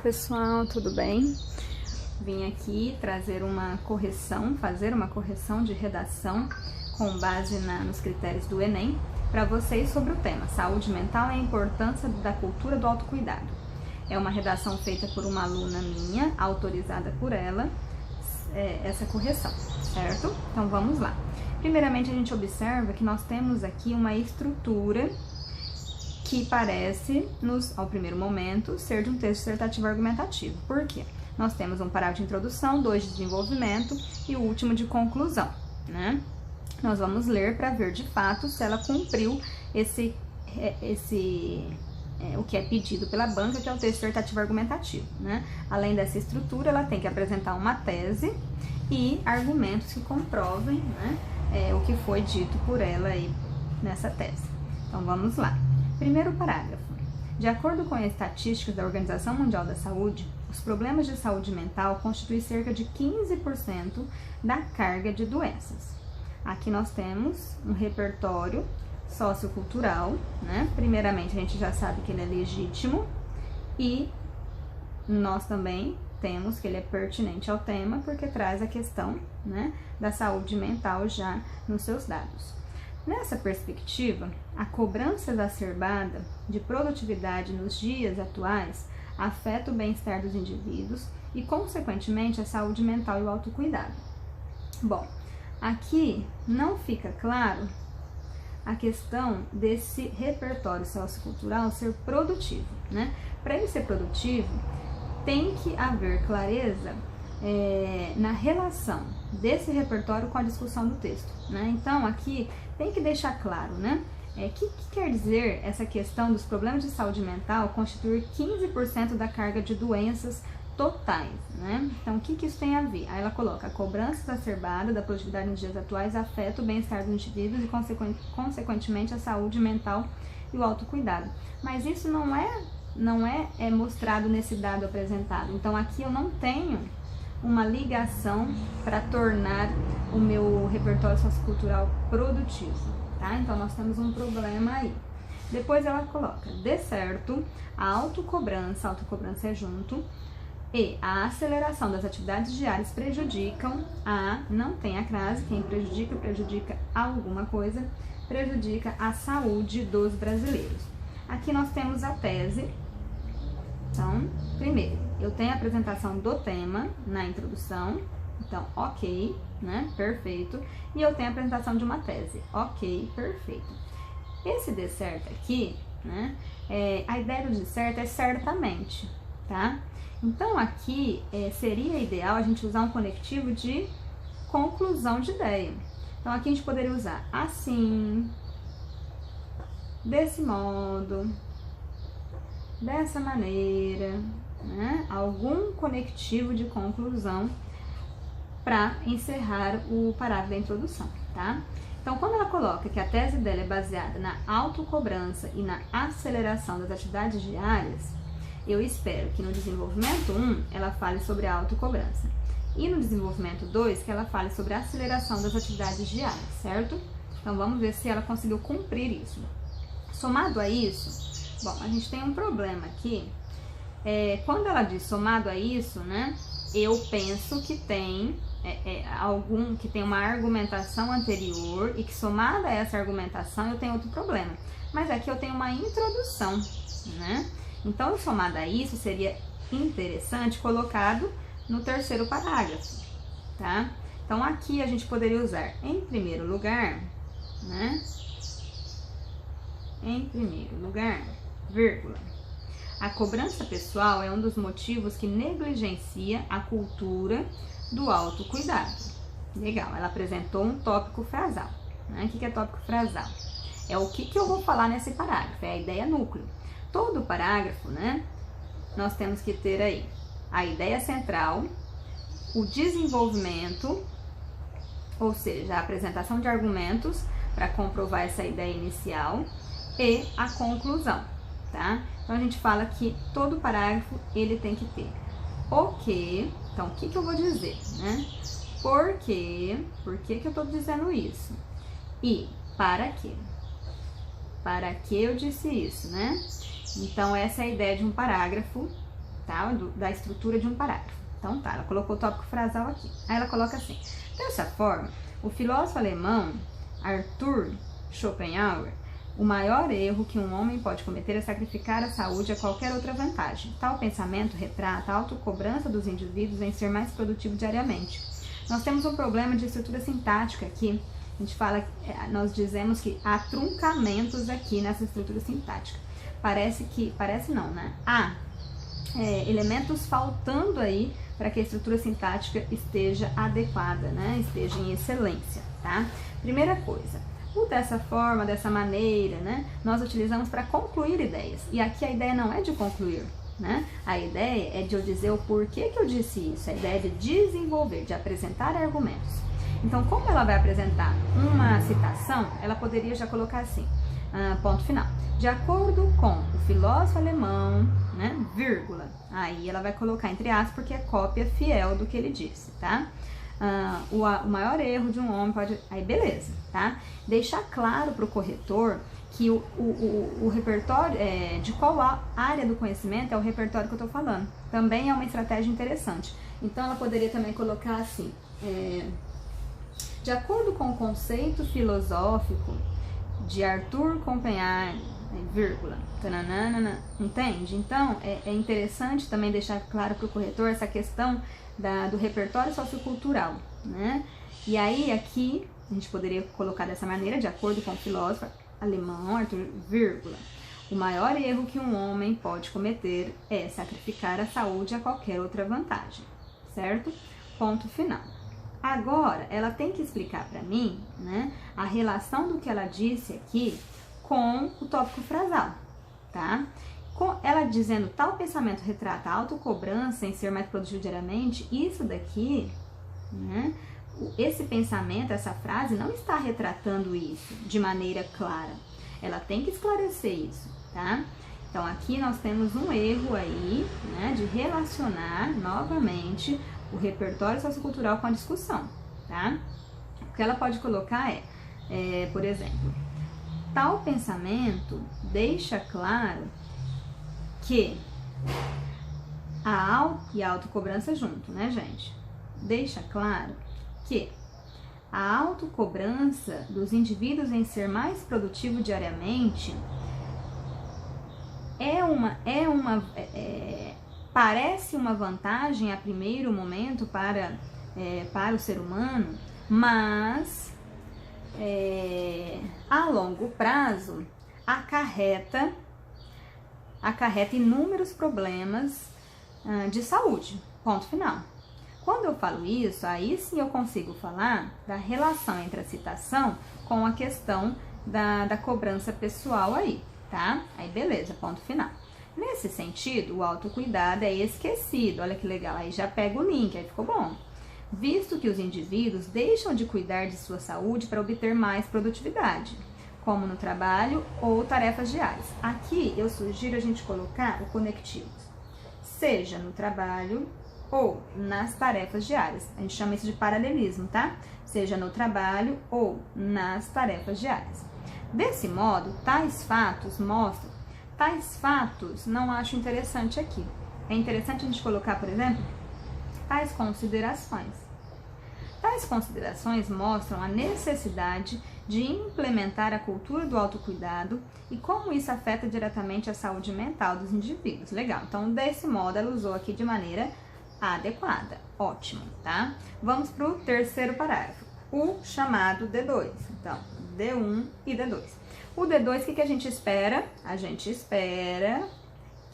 pessoal, tudo bem? Vim aqui trazer fazer uma correção de redação com base nos critérios do Enem para vocês sobre o tema Saúde Mental e a importância da cultura do autocuidado. É uma redação feita por uma aluna minha, autorizada por ela, essa correção, certo? Então vamos lá. Primeiramente a gente observa que nós temos aqui uma estrutura que parece, ao primeiro momento, ser de um texto dissertativo argumentativo. Por quê? Nós temos um parágrafo de introdução, 2 de desenvolvimento e o último de conclusão, né? Nós vamos ler para ver de fato se ela cumpriu o que é pedido pela banca, que é o texto dissertativo argumentativo, né? Além dessa estrutura, ela tem que apresentar uma tese e argumentos que comprovem, né, o que foi dito por ela aí nessa tese. Então vamos lá. Primeiro parágrafo. De acordo com as estatísticas da Organização Mundial da Saúde, os problemas de saúde mental constituem cerca de 15% da carga de doenças. Aqui nós temos um repertório sociocultural, né? Primeiramente, a gente já sabe que ele é legítimo e nós também temos que ele é pertinente ao tema porque traz a questão, né, da saúde mental já nos seus dados. Nessa perspectiva, a cobrança exacerbada de produtividade nos dias atuais afeta o bem-estar dos indivíduos e, consequentemente, a saúde mental e o autocuidado. Bom, aqui não fica claro a questão desse repertório sociocultural ser produtivo, né? Para ele ser produtivo, tem que haver clareza na relação desse repertório com a discussão do texto, né? Então, aqui tem que deixar claro, né? O que quer dizer essa questão dos problemas de saúde mental constituir 15% da carga de doenças totais, né? Então, o que isso tem a ver? Aí ela coloca: a cobrança exacerbada da produtividade nos dias atuais afeta o bem-estar dos indivíduos e, consequentemente, a saúde mental e o autocuidado. Mas isso não é mostrado nesse dado apresentado. Então, aqui eu não tenho uma ligação para tornar o meu repertório sociocultural produtivo, tá? Então, nós temos um problema aí. Depois ela coloca: de certo, a autocobrança é junto, e a aceleração das atividades diárias prejudicam não tem a crase, quem prejudica alguma coisa, prejudica a saúde dos brasileiros. Aqui nós temos a tese. Então, primeiro, eu tenho a apresentação do tema na introdução, então, ok, né, perfeito, e eu tenho a apresentação de uma tese, ok, perfeito. Esse de certo aqui, né, a ideia do de certo é certamente, tá? Então, aqui seria ideal a gente usar um conectivo de conclusão de ideia. Então, aqui a gente poderia usar assim, desse modo, dessa maneira, né? Algum conectivo de conclusão para encerrar o parágrafo da introdução, tá? Então, quando ela coloca que a tese dela é baseada na autocobrança e na aceleração das atividades diárias, eu espero que no desenvolvimento 1 ela fale sobre a autocobrança e no desenvolvimento 2 que ela fale sobre a aceleração das atividades diárias, certo? Então, vamos ver se ela conseguiu cumprir isso. Somado a isso, bom, a gente tem um problema aqui. Quando ela diz somado a isso, né, eu penso que tem que tem uma argumentação anterior e que somada a essa argumentação eu tenho outro problema. Mas aqui eu tenho uma introdução, né? Então, somado a isso, seria interessante colocado no terceiro parágrafo, tá? Então, aqui a gente poderia usar em primeiro lugar, né? Em primeiro lugar, vírgula. A cobrança pessoal é um dos motivos que negligencia a cultura do autocuidado. Legal, ela apresentou um tópico frasal, né? O que é tópico frasal? É o que eu vou falar nesse parágrafo, é a ideia núcleo. Todo parágrafo, né? Nós temos que ter aí a ideia central, o desenvolvimento, ou seja, a apresentação de argumentos para comprovar essa ideia inicial e a conclusão, tá? Então, a gente fala que todo parágrafo, ele tem que ter o que. Então, o que eu vou dizer, né? Por que que eu tô dizendo isso? E para quê? Para que eu disse isso, né? Então, essa é a ideia de um parágrafo, tá? Da estrutura de um parágrafo. Então tá, ela colocou o tópico frasal aqui. Aí ela coloca assim: dessa forma, o filósofo alemão Arthur Schopenhauer, o maior erro que um homem pode cometer é sacrificar a saúde a qualquer outra vantagem. Tal pensamento retrata a autocobrança dos indivíduos em ser mais produtivo diariamente. Nós temos um problema de estrutura sintática aqui. A gente fala, nós dizemos que há truncamentos aqui nessa estrutura sintática. Parece não, né? Há elementos faltando aí para que a estrutura sintática esteja adequada, né? Esteja em excelência, tá? Primeira coisa, o dessa forma, dessa maneira, né? Nós utilizamos para concluir ideias. E aqui a ideia não é de concluir, né? A ideia é de eu dizer o porquê que eu disse isso. A ideia é de desenvolver, de apresentar argumentos. Então, como ela vai apresentar uma citação, ela poderia já colocar assim, ponto final. De acordo com o filósofo alemão, né, vírgula. Aí ela vai colocar entre aspas porque é cópia fiel do que ele disse, tá? O maior erro de um homem pode... Aí beleza, tá? Deixar claro para o corretor que o repertório, de qual área do conhecimento é o repertório que eu estou falando. Também é uma estratégia interessante. Então ela poderia também colocar assim, de acordo com o conceito filosófico de Arthur Schopenhauer, vírgula, tananana, entende? Então, é interessante também deixar claro para o corretor essa questão do repertório sociocultural, né? E aí, aqui, a gente poderia colocar dessa maneira, de acordo com o filósofo alemão, Arthur, vírgula, o maior erro que um homem pode cometer é sacrificar a saúde a qualquer outra vantagem, certo? Ponto final. Agora, ela tem que explicar para mim, né, a relação do que ela disse aqui com o tópico frasal, tá? Com ela dizendo, tal pensamento retrata a autocobrança em ser mais produtivo diariamente, isso daqui, né, esse pensamento, essa frase não está retratando isso de maneira clara. Ela tem que esclarecer isso, tá? Então, aqui nós temos um erro aí, né, de relacionar novamente o repertório sociocultural com a discussão, tá? O que ela pode colocar por exemplo, tal pensamento deixa claro que a autocobrança junto, né, gente? Deixa claro que a autocobrança dos indivíduos em ser mais produtivo diariamente parece uma vantagem a primeiro momento para o ser humano, mas a longo prazo acarreta inúmeros problemas de saúde, ponto final. Quando eu falo isso, aí sim eu consigo falar da relação entre a citação com a questão da cobrança pessoal aí, tá? Aí beleza, ponto final. Nesse sentido, o autocuidado é esquecido, olha que legal, aí já pega o link, aí ficou bom. Visto que os indivíduos deixam de cuidar de sua saúde para obter mais produtividade, como no trabalho ou tarefas diárias. Aqui eu sugiro a gente colocar o conectivo, seja no trabalho ou nas tarefas diárias. A gente chama isso de paralelismo, tá? Seja no trabalho ou nas tarefas diárias. Desse modo, tais fatos não acho interessante aqui. É interessante a gente colocar, por exemplo, tais considerações. Tais considerações mostram a necessidade de implementar a cultura do autocuidado e como isso afeta diretamente a saúde mental dos indivíduos. Legal, então desse modo ela usou aqui de maneira adequada. Ótimo, tá? Vamos para o terceiro parágrafo, o chamado D2. Então, D1 e D2. O D2, o que a gente espera? A gente espera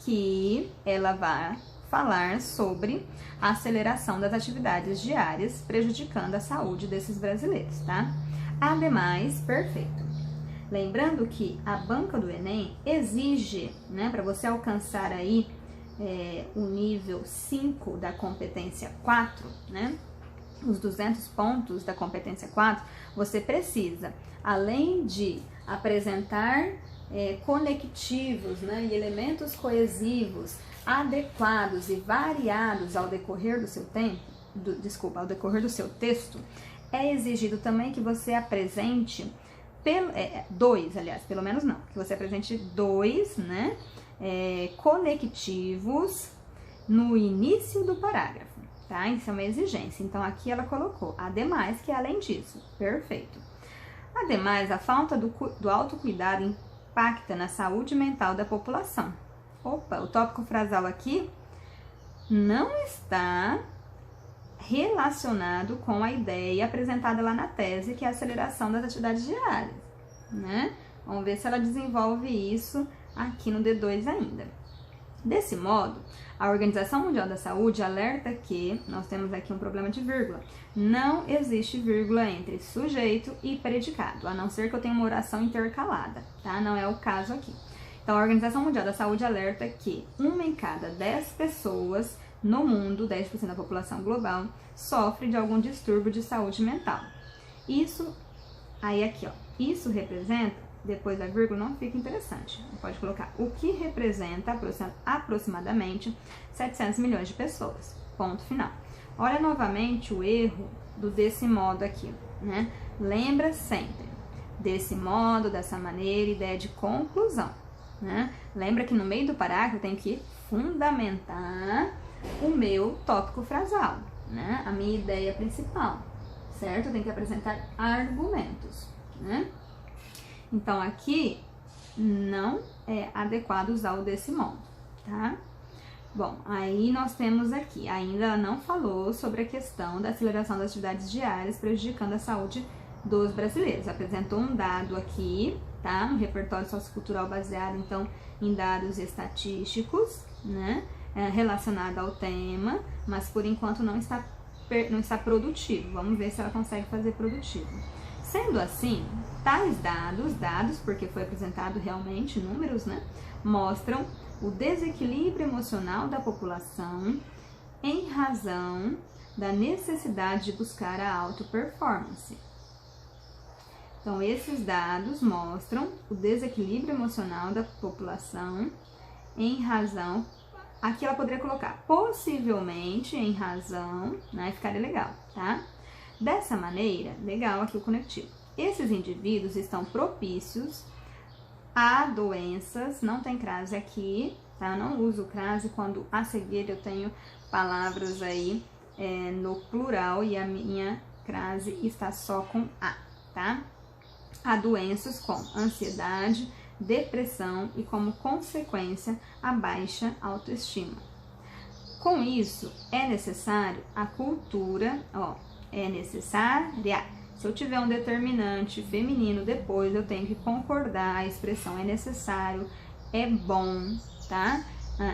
que ela vá falar sobre a aceleração das atividades diárias, prejudicando a saúde desses brasileiros, tá? Ademais, perfeito. Lembrando que a banca do Enem exige, né, para você alcançar aí o nível 5 da competência 4, né, os 200 pontos da competência 4, você precisa, além de apresentar conectivos, né, e elementos coesivos adequados e variados ao decorrer do seu tempo, ao decorrer do seu texto, é exigido também que você apresente pelo menos não, que você apresente dois, né, conectivos no início do parágrafo, tá? Isso é uma exigência. Então, aqui ela colocou, ademais, que é além disso. Perfeito. Ademais, a falta do autocuidado impacta na saúde mental da população. Opa, o tópico frasal aqui não está relacionado com a ideia apresentada lá na tese, que é a aceleração das atividades diárias, né? Vamos ver se ela desenvolve isso aqui no D2 ainda. Desse modo, a Organização Mundial da Saúde alerta que, nós temos aqui um problema de vírgula, não existe vírgula entre sujeito e predicado, a não ser que eu tenha uma oração intercalada, tá? Não é o caso aqui. Então, a Organização Mundial da Saúde alerta que 1 em cada 10 pessoas no mundo, 10% da população global, sofre de algum distúrbio de saúde mental. Isso, aí aqui, ó, isso representa, depois da vírgula não fica interessante, pode colocar o que representa aproximadamente 700 milhões de pessoas, ponto final. Olha novamente o erro do desse modo aqui, né? Lembra sempre, desse modo, dessa maneira, ideia de conclusão, né? Lembra que no meio do parágrafo eu tenho que fundamentar o meu tópico frasal, né? A minha ideia principal, certo? Eu tenho que apresentar argumentos, né? Então, aqui não é adequado usar o desse modo, tá? Bom, aí nós temos aqui, ainda ela não falou sobre a questão da aceleração das atividades diárias prejudicando a saúde dos brasileiros. Apresentou um dado aqui, tá? Um repertório sociocultural baseado, então, em dados estatísticos, né? Relacionado ao tema, mas por enquanto não está produtivo. Vamos ver se ela consegue fazer produtivo. Sendo assim, tais dados, porque foi apresentado realmente números, né? Mostram o desequilíbrio emocional da população em razão da necessidade de buscar a auto-performance. Então, esses dados mostram o desequilíbrio emocional da população em razão, aqui ela poderia colocar possivelmente em razão, né? Ficaria legal, tá? Dessa maneira, legal aqui o conectivo, esses indivíduos estão propícios a doenças, não tem crase aqui, tá? Eu não uso crase quando a seguir eu tenho palavras aí no plural e a minha crase está só com a, tá? A doenças com ansiedade, depressão e como consequência a baixa autoestima. Com isso, é necessário a cultura, ó, é necessária. Se eu tiver um determinante feminino depois, eu tenho que concordar, a expressão é necessário, é bom, tá?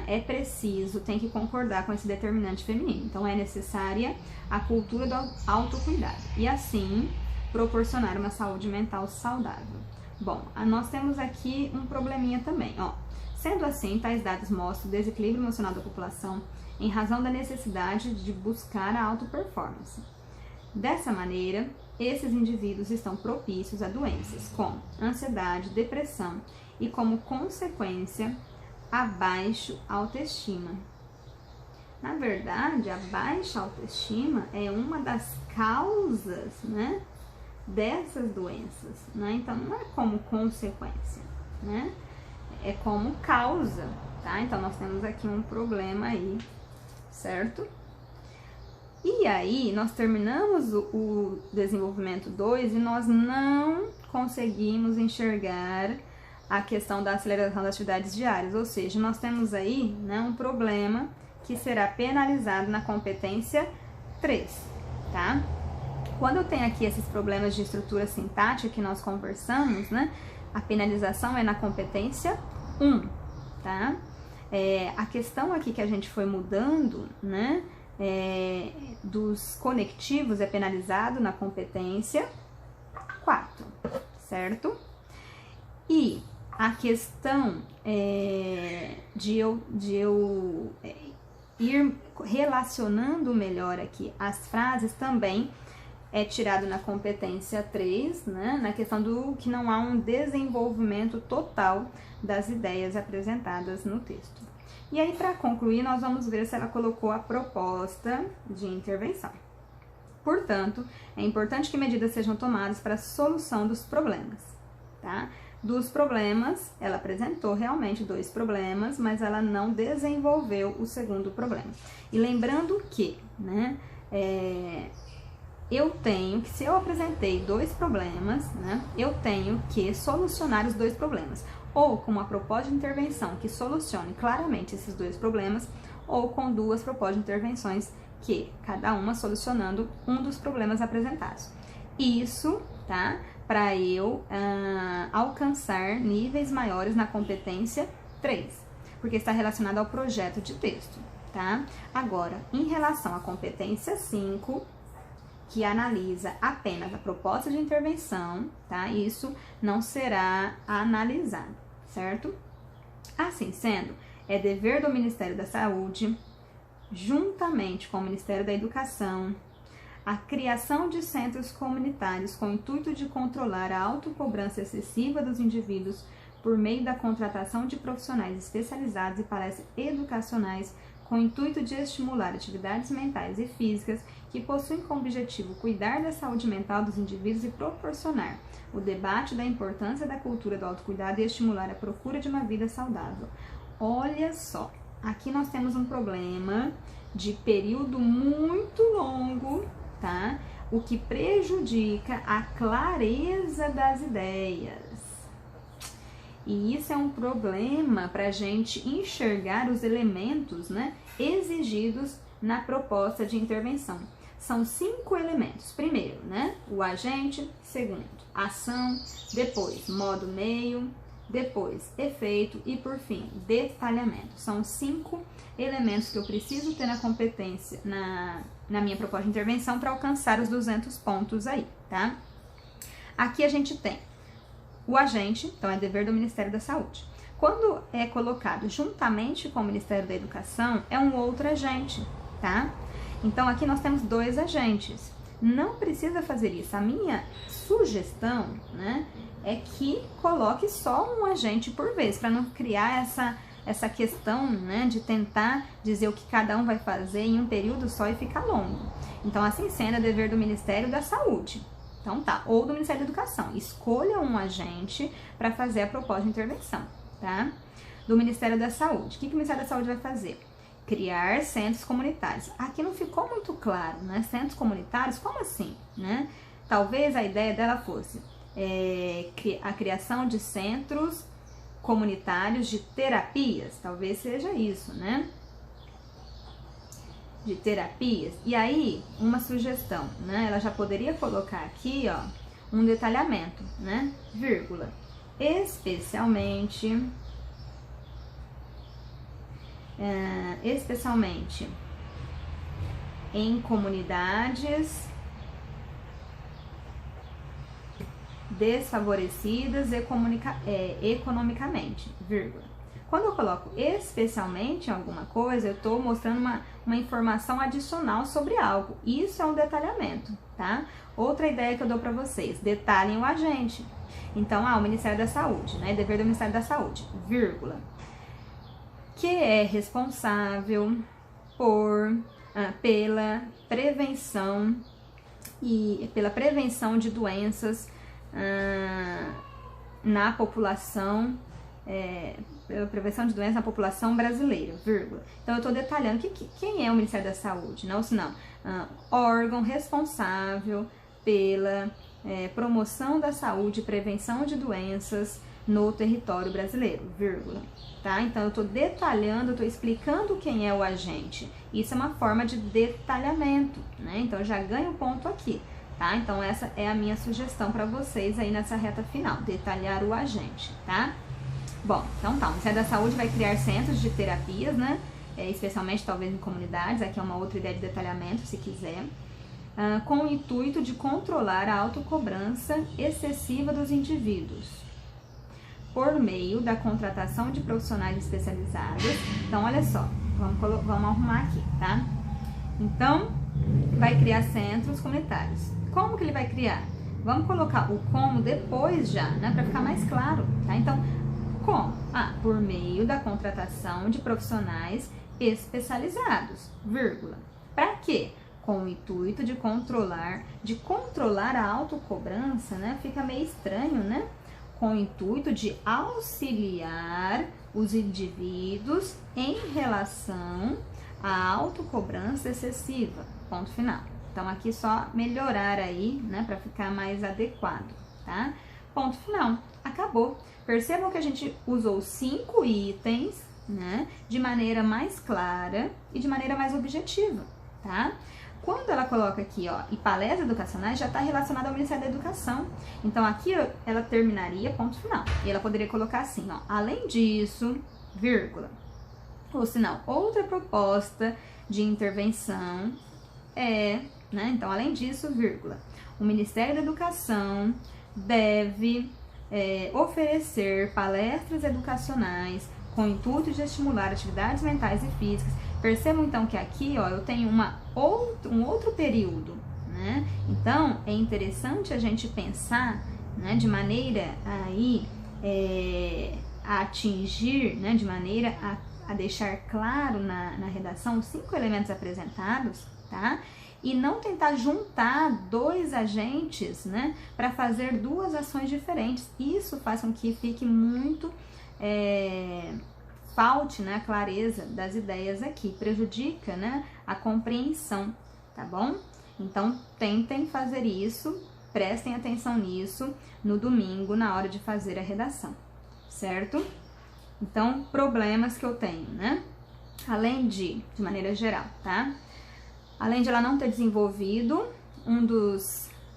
É preciso, tem que concordar com esse determinante feminino. Então, é necessária a cultura do autocuidado e assim proporcionar uma saúde mental saudável. Bom, nós temos aqui um probleminha também, ó. Sendo assim, tais dados mostram o desequilíbrio emocional da população em razão da necessidade de buscar a auto-performance. Dessa maneira, esses indivíduos estão propícios a doenças como ansiedade, depressão e, como consequência, a baixa autoestima. Na verdade, a baixa autoestima é uma das causas, né, dessas doenças, né? Então, não é como consequência, né? É como causa, tá? Então, nós temos aqui um problema aí, certo? E aí, nós terminamos o desenvolvimento 2 e nós não conseguimos enxergar a questão da aceleração das atividades diárias, ou seja, nós temos aí, né, um problema que será penalizado na competência 3, tá? Quando eu tenho aqui esses problemas de estrutura sintática que nós conversamos, né, a penalização é na competência 1, tá? A questão aqui que a gente foi mudando, né, dos conectivos é penalizado na competência 4, certo? E a questão de eu ir relacionando melhor aqui as frases também é tirado na competência 3, né? Na questão do que não há um desenvolvimento total das ideias apresentadas no texto. E aí, para concluir, nós vamos ver se ela colocou a proposta de intervenção. Portanto, é importante que medidas sejam tomadas para a solução dos problemas. tá? Dos problemas, ela apresentou realmente 2 problemas, mas ela não desenvolveu o segundo problema. E lembrando que, né, eu tenho que, se eu apresentei 2 problemas, né, eu tenho que solucionar os 2 problemas. Ou com uma proposta de intervenção que solucione claramente esses 2 problemas, ou com 2 propostas de intervenções que, cada uma solucionando um dos problemas apresentados. Isso, tá? Para eu alcançar níveis maiores na competência 3, porque está relacionado ao projeto de texto, tá? Agora, em relação à competência 5, que analisa apenas a proposta de intervenção, tá? Isso não será analisado, certo? Assim sendo, é dever do Ministério da Saúde, juntamente com o Ministério da Educação, a criação de centros comunitários com o intuito de controlar a autocobrança excessiva dos indivíduos por meio da contratação de profissionais especializados e palestras educacionais com o intuito de estimular atividades mentais e físicas que possuem como objetivo cuidar da saúde mental dos indivíduos e proporcionar o debate da importância da cultura do autocuidado e estimular a procura de uma vida saudável. Olha só, aqui nós temos um problema de período muito longo, tá? O que prejudica a clareza das ideias. E isso é um problema para a gente enxergar os elementos, né, exigidos na proposta de intervenção. São 5 elementos. Primeiro, né, o agente. Segundo, ação. Depois, modo meio. Depois, efeito. E, por fim, detalhamento. São 5 elementos que eu preciso ter na competência, na minha proposta de intervenção para alcançar os 200 pontos aí, tá? Aqui a gente tem o agente, então é dever do Ministério da Saúde. Quando é colocado juntamente com o Ministério da Educação, é um outro agente, tá? Então aqui nós temos 2 agentes. Não precisa fazer isso. A minha sugestão, né, é que coloque só um agente por vez, para não criar essa questão, né, de tentar dizer o que cada um vai fazer em um período só e ficar longo. Então, assim sendo, é dever do Ministério da Saúde. Então tá, ou do Ministério da Educação. Escolha um agente para fazer a proposta de intervenção, tá? Do Ministério da Saúde. O que o Ministério da Saúde vai fazer? Criar centros comunitários. Aqui não ficou muito claro, né? Centros comunitários, como assim, né? Talvez a ideia dela fosse a criação de centros comunitários de terapias. Talvez seja isso, né? De terapias. E aí, uma sugestão, né? Ela já poderia colocar aqui, ó, um detalhamento, né? Vírgula. Especialmente em comunidades desfavorecidas economicamente, vírgula. Quando eu coloco especialmente em alguma coisa, eu estou mostrando uma informação adicional sobre algo. Isso é um detalhamento, tá? Outra ideia que eu dou para vocês, detalhem o agente. Então, o Ministério da Saúde, né? Dever do Ministério da Saúde, vírgula. Que é responsável pela prevenção de doenças na população, pela prevenção de doenças na população brasileira, vírgula. Então, eu estou detalhando quem é o Ministério da Saúde, não, senão, órgão responsável pela promoção da saúde e prevenção de doenças no território brasileiro, vírgula, tá? Então, eu estou detalhando, eu estou explicando quem é o agente. Isso é uma forma de detalhamento, né? Então, eu já ganho ponto aqui, tá? Então, essa é a minha sugestão para vocês aí nessa reta final, detalhar o agente, tá? Bom, então tá, o Ministério da Saúde vai criar centros de terapias, né? Especialmente, talvez, em comunidades, aqui é uma outra ideia de detalhamento, se quiser, com o intuito de controlar a autocobrança excessiva dos indivíduos, por meio da contratação de profissionais especializados. Então, olha só, vamos arrumar aqui, tá? Então, vai criar centros comunitários. Como que ele vai criar? Vamos colocar o como depois já, né? Para ficar mais claro, tá? Então, como? Por meio da contratação de profissionais especializados, vírgula. Para quê? Com o intuito de controlar a autocobrança, né? Fica meio estranho, né? com o intuito de auxiliar os indivíduos em relação à autocobrança excessiva. Ponto final. Então, aqui só melhorar aí, né, para ficar mais adequado, tá? Ponto final. Acabou. Percebam que a gente usou 5 itens, né, de maneira mais clara e de maneira mais objetiva, tá? Quando ela coloca aqui, ó, e palestras educacionais, já está relacionada ao Ministério da Educação. Então, aqui ela terminaria ponto final. E ela poderia colocar assim, ó, além disso, vírgula. Ou senão, outra proposta de intervenção né? Então, além disso, vírgula. O Ministério da Educação deve oferecer palestras educacionais com o intuito de estimular atividades mentais e físicas. Percebam, então, que aqui, ó, eu tenho um outro período, né? Então, é interessante a gente pensar, né, de maneira aí a atingir, né, de maneira a deixar claro na redação os 5 elementos apresentados, tá? E não tentar juntar 2 agentes, né, para fazer 2 ações diferentes. Isso faz com que fique muito falte, né, a clareza das ideias aqui, prejudica, né, a compreensão, tá bom? Então, tentem fazer isso, prestem atenção nisso no domingo, na hora de fazer a redação, certo? Então, problemas que eu tenho, né? Além de maneira geral, tá? Além de ela não ter desenvolvido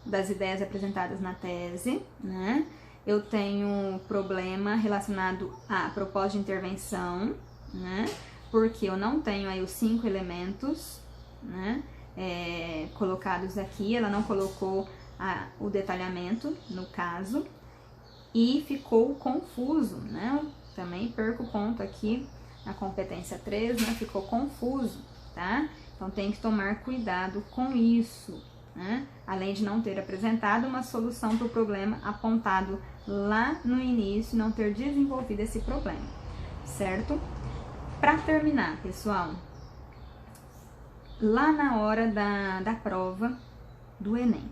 das ideias apresentadas na tese, né? Eu tenho problema relacionado à proposta de intervenção, né? Porque eu não tenho aí os 5 elementos, né, colocados aqui. Ela não colocou o detalhamento, no caso, e ficou confuso, né? Também perco ponto aqui na competência 3, né? Ficou confuso, tá? Então, tem que tomar cuidado com isso, né? Além de não ter apresentado uma solução para o problema apontado lá no início, não ter desenvolvido esse problema, certo? Para terminar, pessoal, lá na hora da prova do Enem,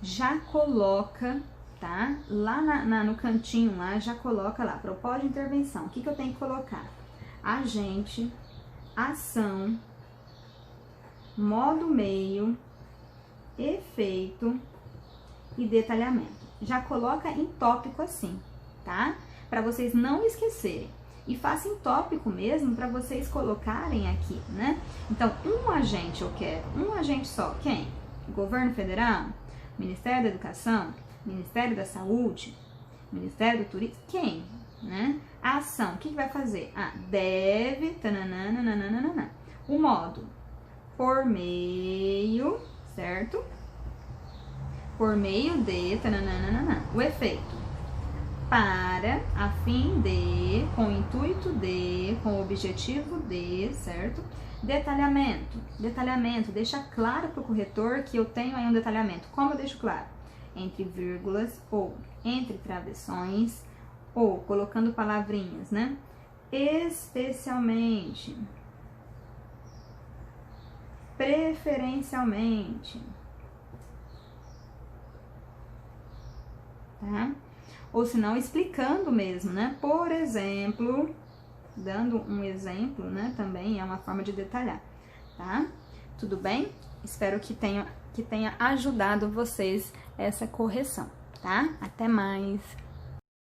já coloca, tá? Lá no cantinho lá, já coloca lá, proposta de intervenção. O que eu tenho que colocar? Agente, ação, modo meio, efeito e detalhamento. Já coloca em tópico assim, tá? Para vocês não esquecerem. E faça em tópico mesmo para vocês colocarem aqui, né? Então, um agente eu quero, um agente só. Quem? Governo Federal? Ministério da Educação? Ministério da Saúde? Ministério do Turismo? Quem? Né? A ação, o que vai fazer? Deve, tananana. O modo, por meio, certo? Por meio de, tananana. O efeito, para, a fim de, com o intuito de, com o objetivo de, certo? Detalhamento, deixa claro para o corretor que eu tenho aí um detalhamento. Como eu deixo claro? Entre vírgulas ou entre travessões ou colocando palavrinhas, né? Especialmente, preferencialmente, tá? Ou se não, explicando mesmo, né? Por exemplo, dando um exemplo, né? Também é uma forma de detalhar, tá? Tudo bem? Espero que tenha ajudado vocês essa correção, tá? Até mais!